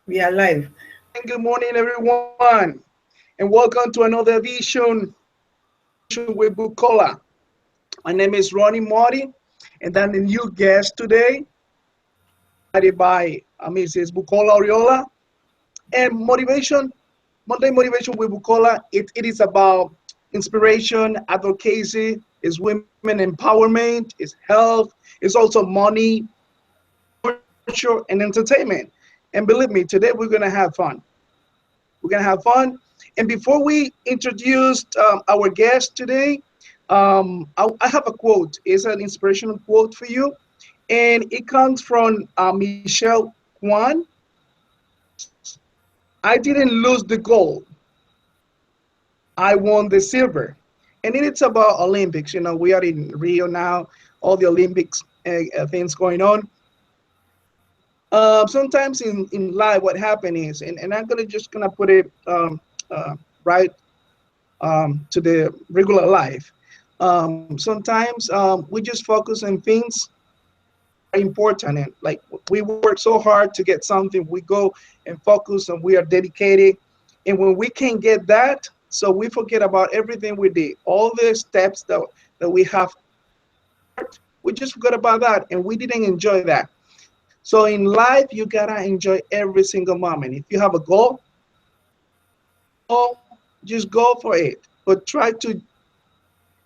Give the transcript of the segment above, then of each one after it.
We are live. And good morning, everyone, and welcome to another edition with Bukola. My name is Ronny Marty, and I'm the new guest today, invited by Mrs. Bukola Oriola. And Monday Motivation with Bukola, it is about inspiration, advocacy, is women empowerment, is health, it's also money, culture, and entertainment. And believe me, today we're gonna have fun. We're gonna have fun. And before we introduce our guest today, I have a quote. It's an inspirational quote for you, and it comes from Michelle Kwan. I didn't lose the gold. I won the silver. And it's about Olympics. You know, we are in Rio now. All the Olympics things going on. Sometimes in life, what happened is, and I'm gonna just gonna put it right to the regular life. Sometimes we just focus on things that are important, and like we work so hard to get something, we go and focus, and we are dedicated. And when we can't get that, so we forget about everything we did, all the steps that we have. We just forgot about that, and we didn't enjoy that. So in life, you gotta enjoy every single moment. If you have a goal, just go for it. But try to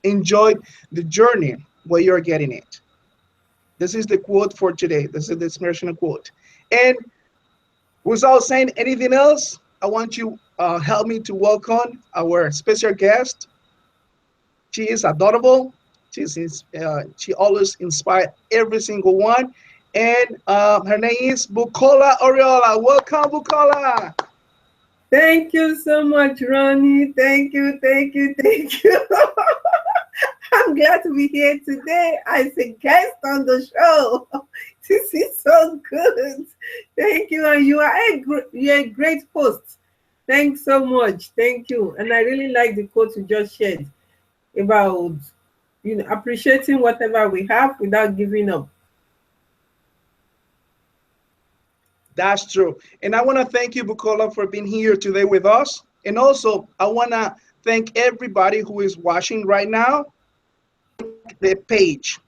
enjoy the journey where you're getting it. This is the quote for today. This is the inspirational quote. And without saying anything else, I want you help me to welcome our special guest. She is adorable. She always inspires every single one. And her name is Bukola Oriola. Welcome, Bukola. Thank you so much, Ronnie. Thank you, thank you, thank you. I'm glad to be here today as a guest on the show. This is so good. Thank you, and you're a great host. Thanks so much. Thank you. And I really like the quote you just shared about appreciating whatever we have without giving up. That's true. And I want to thank you, Bukola, for being here today with us. And also, I want to thank everybody who is watching right now. The page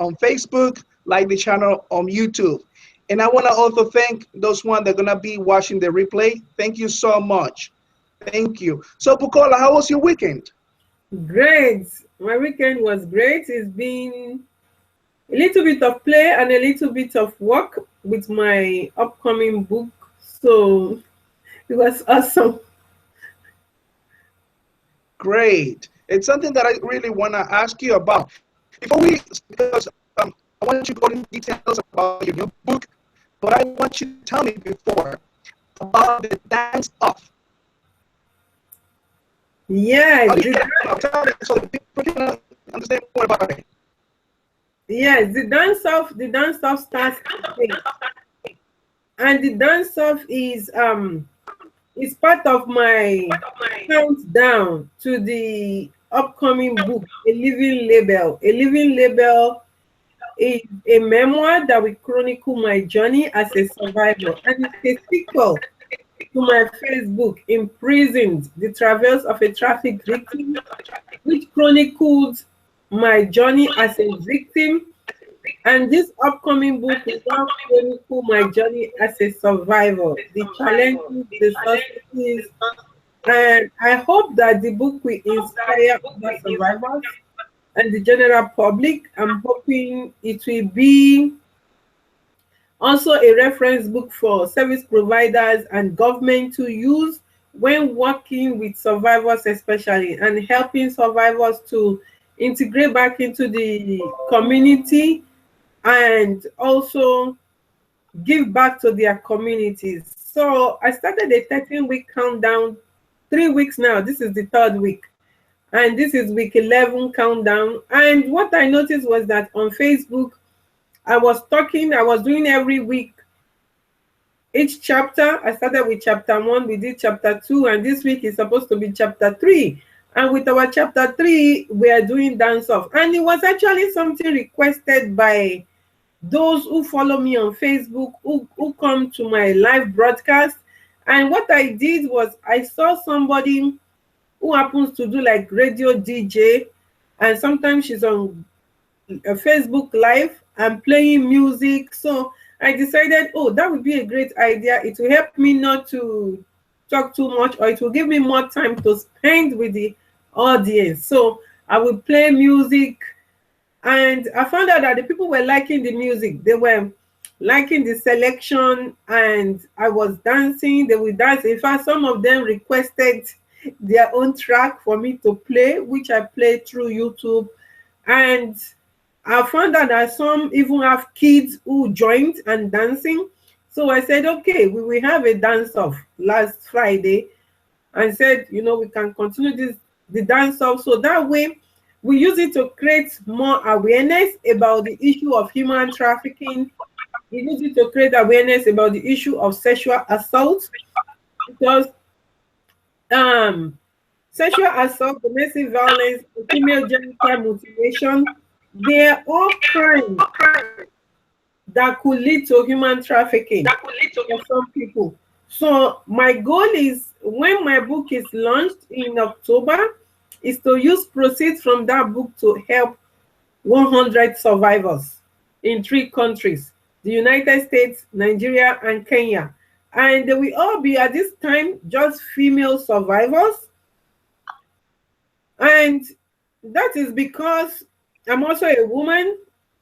on Facebook, like the channel on YouTube. And I want to also thank those ones that are going to be watching the replay. Thank you so much. Thank you. So, Bukola, how was your weekend? Great. My weekend was great. It's been a little bit of play and a little bit of work with my upcoming book. So it was awesome. Great. It's something that I really want to ask you about. Because I want you to go into details about your new book, but I want you to tell me before about the dance off. Yeah. Tell me so that people can understand more about it. Yes, the dance off starts today. And the dance off is part of my countdown to the upcoming book, ALivingLabel. ALivingLabel is a memoir that will chronicle my journey as a survivor, and it's a sequel to my first book, Imprisoned: The Travels of a Traffic Victim, which chronicles my journey as a victim. And this upcoming book will now chronicle my journey as a survivor, the challenges, the successes, and I hope that the book will inspire other survivors and the general public. I'm hoping it will be also a reference book for service providers and government to use when working with survivors, especially, and helping survivors to integrate back into the community and also give back to their communities. So I started a 13-week countdown, 3 weeks now. This is the third week. And this is week 11 countdown. And what I noticed was that on Facebook, I was doing every week each chapter. I started with chapter 1, we did chapter 2, and this week is supposed to be chapter 3. And with our chapter 3, we are doing dance off. And it was actually something requested by those who follow me on Facebook, who come to my live broadcast. And what I did was I saw somebody who happens to do like radio DJ, and sometimes she's on a Facebook Live and playing music. So I decided, oh, that would be a great idea. It will help me not to talk too much, or it will give me more time to spend with the audience. So I will play music, and I found out that the people were liking the music. They were liking the selection, and I was dancing. They would dance. In fact, some of them requested their own track for me to play, which I played through YouTube. And I found out that some even have kids who joined and dancing. So I said, okay, we will have a dance-off last Friday, and said, you know, we can continue the dance-off. So that way, we use it to create more awareness about the issue of human trafficking. We use it to create awareness about the issue of sexual assault, because sexual assault, domestic violence, female genital mutilation, they are all crimes that could lead to human trafficking for some people. So my goal is, when my book is launched in October, is to use proceeds from that book to help 100 survivors in 3 countries, the United States, Nigeria, and Kenya. And they will all be, at this time, just female survivors. And that is because I'm also a woman,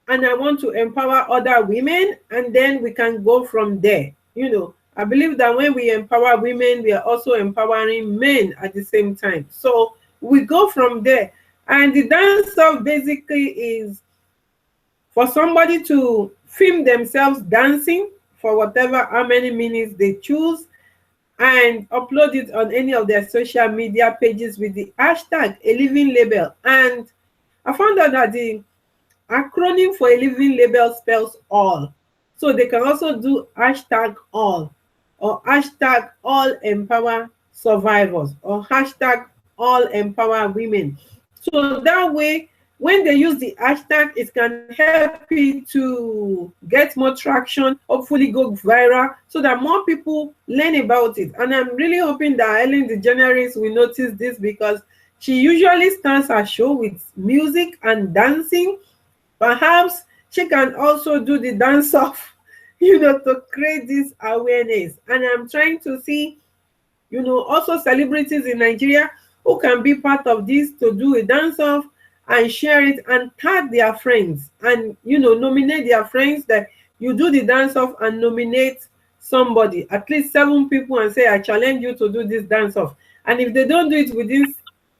and I want to empower other women, and then we can go from there. You know, I believe that when we empower women, we are also empowering men at the same time. So we go from there. And the dance-off basically is for somebody to film themselves dancing for whatever, how many minutes they choose, and upload it on any of their social media pages with the hashtag ALivingLabel. And I found out that the acronym for ALivingLabel spells all. So they can also do hashtag all, or hashtag all empower survivors, or hashtag all empower women. So that way, when they use the hashtag, it can help you to get more traction, hopefully go viral, so that more people learn about it. And I'm really hoping that Ellen DeGeneres will notice this, because she usually starts her show with music and dancing. Perhaps she can also do the dance-off, you know, to create this awareness. And I'm trying to see, you know, also celebrities in Nigeria who can be part of this, to do a dance-off and share it and tag their friends, and, you know, nominate their friends, that you do the dance-off and nominate somebody, at least 7 people, and say, I challenge you to do this dance-off. And if they don't do it within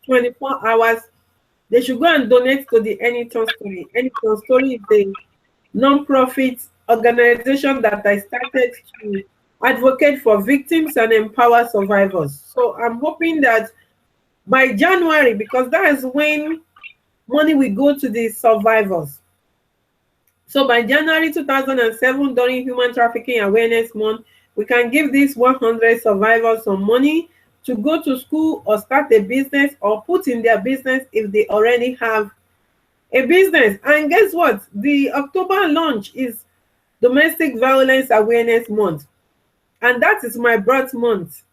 24 hours, they should go and donate to the Anytime Story. Anytime Story is a non-profit organization that I started to advocate for victims and empower survivors. So I'm hoping that by January, because that is when money will go to the survivors. So by January 2007, during Human Trafficking Awareness Month, we can give these 100 survivors some money to go to school or start a business, or put in their business if they already have a business. And guess what? The October launch is Domestic Violence Awareness Month. And that is my birth month.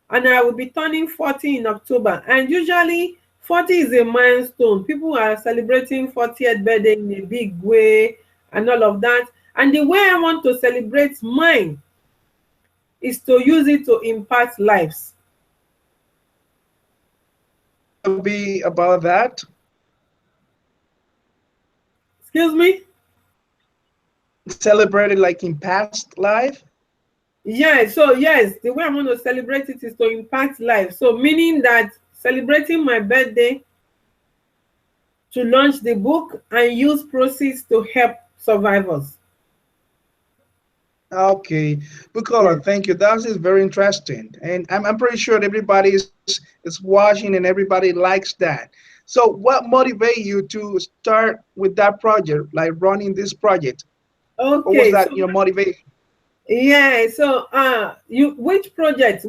And I will be turning 40 in October. And usually 40 is a milestone. People are celebrating 40th birthday in a big way and all of that. And the way I want to celebrate mine is to use it to impact lives. Be about that. Excuse me? Celebrated like in past life? Yeah, so yes, the way I'm going to celebrate it is to impact life. So meaning that celebrating my birthday, to launch the book and use proceeds to help survivors. Okay, Bukola, thank you. That is very interesting. And I'm pretty sure that everybody is watching and everybody likes that. So what motivated you to start with that project, like running this project? Okay. What was that, your motivation? Yeah, so which project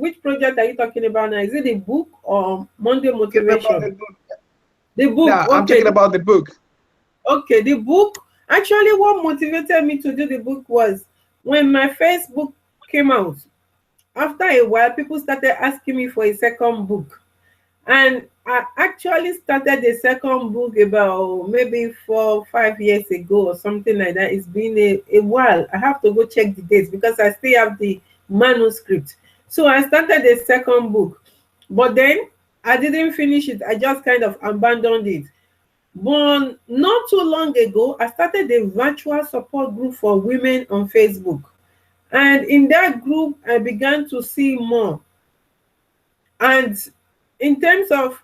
are you talking about now? Is it the book or Monday Motivation? The book. No, I'm talking about the book. Okay, the book. Actually, what motivated me to do the book was when my first book came out. After a while, people started asking me for a second book. And I actually started the second book about maybe 4 or 5 years ago or something like that. It's been a while. I have to go check the dates because I still have the manuscript. So I started the second book, but then I didn't finish it. I just kind of abandoned it. But not too long ago, I started a virtual support group for women on Facebook. And in that group, I began to see more. And in terms of,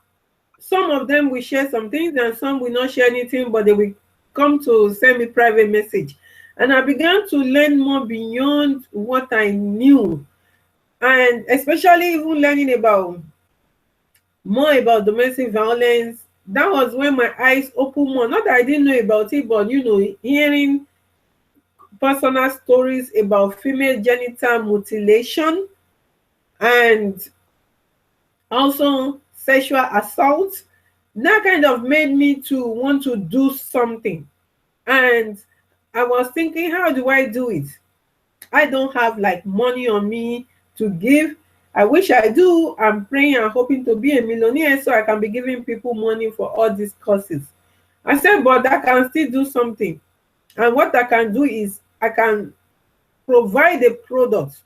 some of them will share some things and some will not share anything, but they will come to send me private message. And I began to learn more beyond what I knew. And especially even learning about more about domestic violence. That was when my eyes opened more. Not that I didn't know about it, but hearing personal stories about female genital mutilation and also sexual assault, that kind of made me to want to do something. And I was thinking, how do I do it? I don't have like money on me to give. I wish I do. I'm praying and hoping to be a millionaire so I can be giving people money for all these courses. I said, but I can still do something. And what I can do is I can provide a product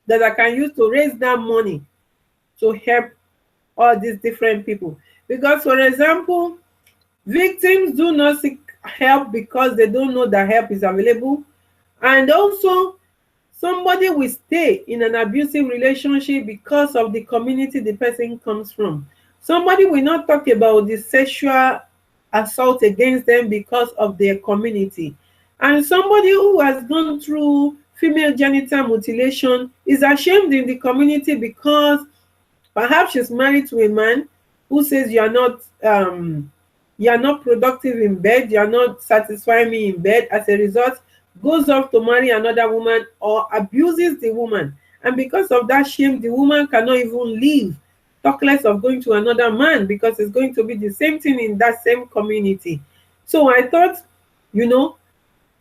that I can use to raise that money to help all these different people. Because, for example, victims do not seek help because they don't know that help is available. And also, somebody will stay in an abusive relationship because of the community the person comes from. Somebody will not talk about the sexual assault against them because of their community. And somebody who has gone through female genital mutilation is ashamed in the community because perhaps she's married to a man who says you are not productive in bed, you are not satisfying me in bed. As a result, goes off to marry another woman or abuses the woman. And because of that shame, the woman cannot even leave, talk less of going to another man, because it's going to be the same thing in that same community. So I thought,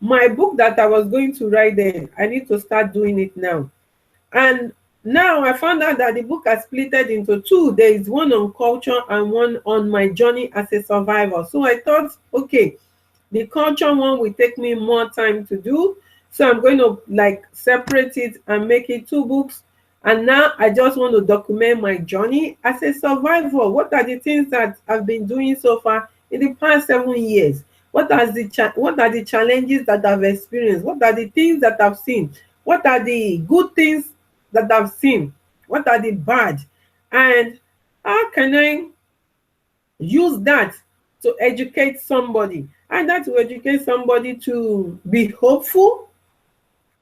my book that I was going to write then, I need to start doing it now. And now I found out that the book has split into two. There is one on culture and one on my journey as a survivor. So I thought, okay, the culture one will take me more time to do. So I'm going to like separate it and make it two books. And now I just want to document my journey as a survivor. What are the things that I've been doing so far in the past 7 years? What are the challenges that I've experienced? What are the things that I've seen? What are the good things that I've seen? What are the bad? And how can I use that to educate somebody? Either to educate somebody to be hopeful,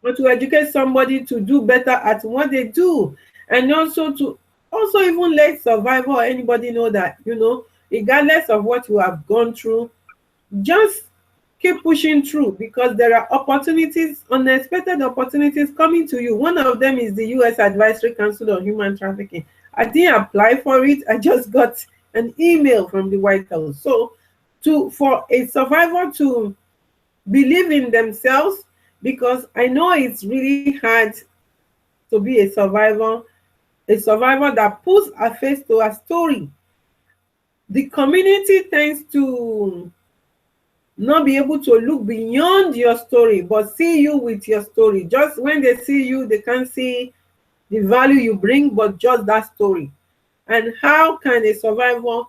or to educate somebody to do better at what they do, and also to even let survivor or anybody know that, regardless of what you have gone through, just keep pushing through, because there are opportunities, unexpected opportunities coming to you. One of them is the U.S. Advisory Council on Human Trafficking. I didn't apply for it. I just got an email from the White House. So for a survivor to believe in themselves, because I know it's really hard to be a survivor that puts a face to a story. The community tends to not be able to look beyond your story, but see you with your story. Just when they see you, they can't see the value you bring, but just that story. And how can a survivor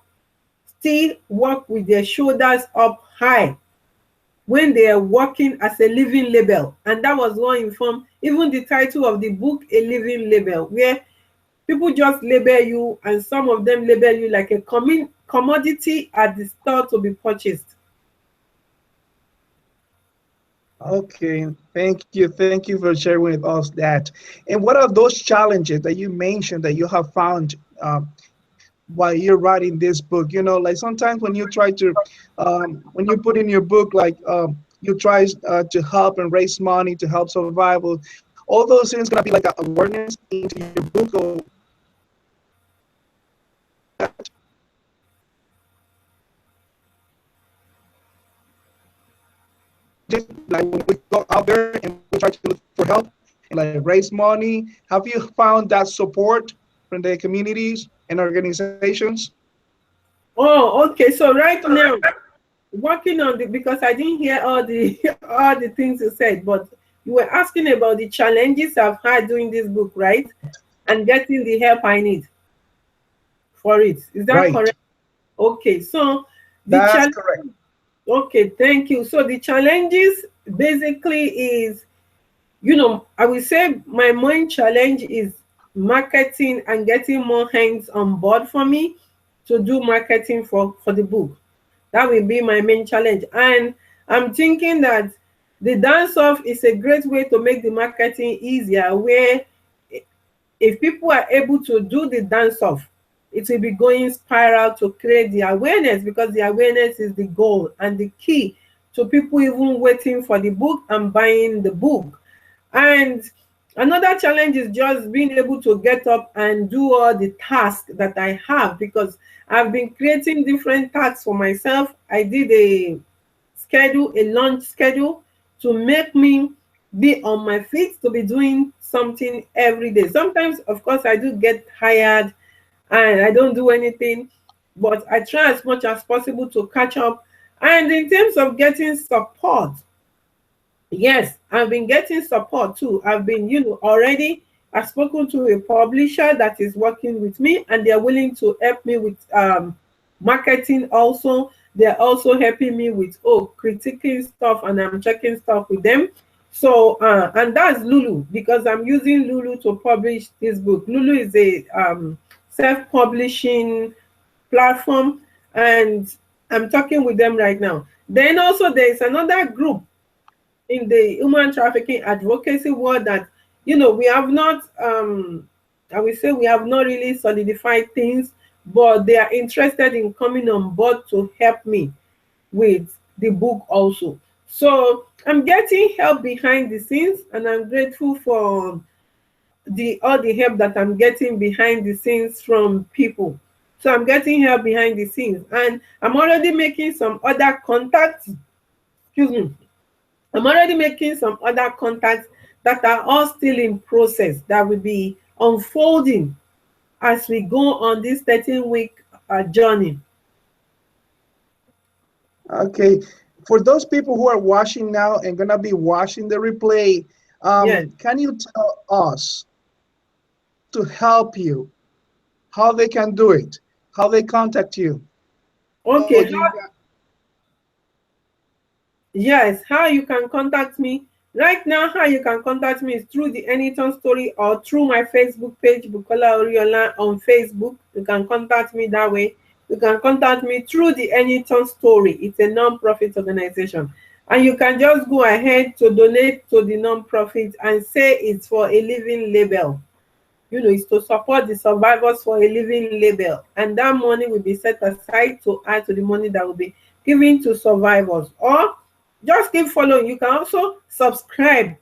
still walk with their shoulders up high when they are working as a living label? And that was what informed even the title of the book, A Living Label, where people just label you, and some of them label you like a commodity at the store to be purchased. Okay, thank you for sharing with us that. And what are those challenges that you mentioned that you have found while you're writing this book? Like sometimes when you try to, when you put in your book, like you try to help and raise money to help survival, all those things gonna be like a awareness into your book or like when we go out there and we try to look for help and like raise money, have you found that support from the communities and organizations? Oh, okay. So right now, working on the, because I didn't hear all the all the things you said, but you were asking about the challenges I've had doing this book, right? And getting the help I need for it. Is that Right. correct? Okay. So the That's challenge. correct. Okay, thank you. So the challenges basically is, I will say my main challenge is marketing and getting more hands on board for me to do marketing for the book. That will be my main challenge. And I'm thinking that the dance off is a great way to make the marketing easier, where if people are able to do the dance off, it will be going spiral to create the awareness, because the awareness is the goal and the key to people even waiting for the book and buying the book. And another challenge is just being able to get up and do all the tasks that I have, because I've been creating different tasks for myself. I did a launch schedule to make me be on my feet, to be doing something every day. Sometimes, of course, I do get tired and I don't do anything, but I try as much as possible to catch up. And in terms of getting support, yes, I've been getting support too. I've been, already I've spoken to a publisher that is working with me, and they're willing to help me with marketing also. They're also helping me with critiquing stuff, and I'm checking stuff with them. So and that's Lulu, because I'm using Lulu to publish this book. Lulu is a self-publishing platform, and I'm talking with them right now. Then also there is another group in the human trafficking advocacy world that, we have not I will say we have not really solidified things, but they are interested in coming on board to help me with the book also. So I'm getting help behind the scenes, and I'm grateful for the all the help that I'm getting behind the scenes from people. So I'm getting help behind the scenes, and I'm already making some other contacts. Excuse me. I'm already making some other contacts that are all still in process, that will be unfolding as we go on this 13-week journey. Okay. For those people who are watching now and gonna be watching the replay, Yes. can you tell us to help you how they can do it, how they contact you? Oh, Okay. you got Yes, how you can contact me. Right now, how you can contact me is through the Anytime Story, or through my Facebook page, Bukola Oriola on Facebook. You can contact me that way. You can contact me through the Anytime Story. It's a non-profit organization. And you can just go ahead to donate to the non-profit and say it's for ALivingLabel. It's to support the survivors for ALivingLabel. And that money will be set aside to add to the money that will be given to survivors. Or just keep following. You can also subscribe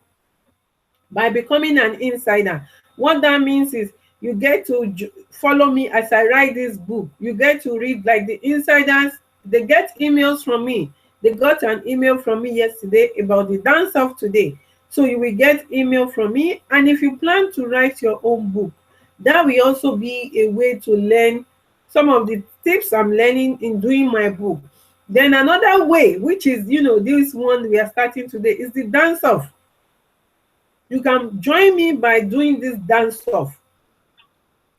by becoming an insider. What that means is you get to follow me as I write this book. You get to read, like the insiders, they get emails from me. They got an email from me yesterday about the dance of today. So you will get email from me. And if you plan to write your own book, that will also be a way to learn some of the tips I'm learning in doing my book. Then another way, which is, this one we are starting today, is the dance off. You can join me by doing this dance off,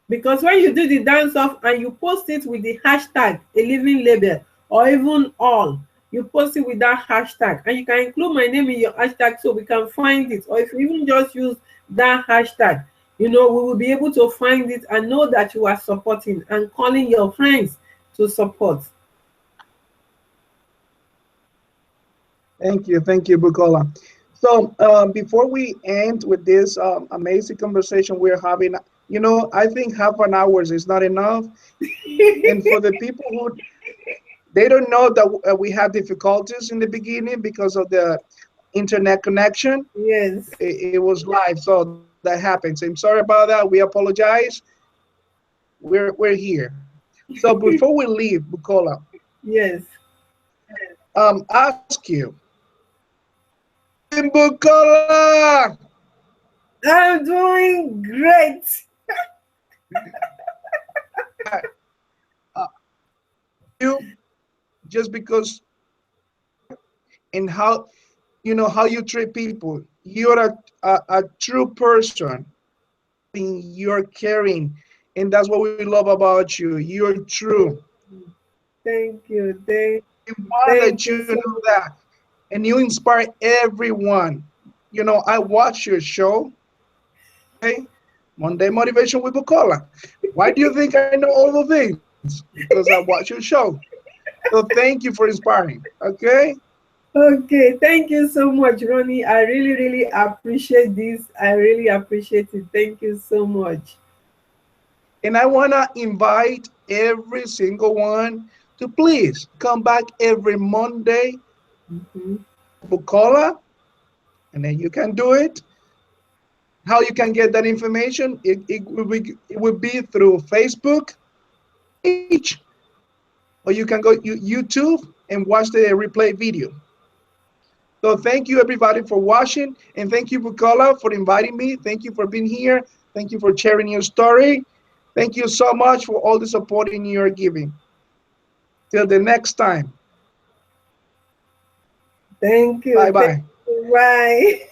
because when you do the dance off and you post it with the hashtag ALivingLabel, or even all, you post it with that hashtag, and you can include my name in your hashtag so we can find it. Or if you even just use that hashtag, we will be able to find it and know that you are supporting and calling your friends to support. Thank you, Bukola. So before we end with this amazing conversation we're having, I think half an hour is not enough. And for the people who they don't know that we had difficulties in the beginning because of the internet connection. Yes. It was live, so that happens. I'm sorry about that. We apologize. We're here. So before we leave, Bukola, Yes. ask you, Bukola. I'm doing great. Uh, you just because and how how you treat people. You're a true person. You're caring, and that's what we love about you. You're true. Thank you. We want to let Thank you you so know much. that, and you inspire everyone. I watch your show, okay? Monday Motivation with Bukola. Why do you think I know all the things? Because I watch your show. So thank you for inspiring. Okay. Okay, thank you so much, Ronnie. I really, really appreciate this. I really appreciate it. Thank you so much. And I want to invite every single one to please come back every Monday, Mhm. Bukola, and then you can do it. How you can get that information? It will be through Facebook page, or you can go YouTube and watch the replay video. So thank you everybody for watching, and thank you Bukola for inviting me. Thank you for being here. Thank you for sharing your story. Thank you so much for all the support in your giving. Till the next time. Thank Bye you. Thank bye. you. Bye.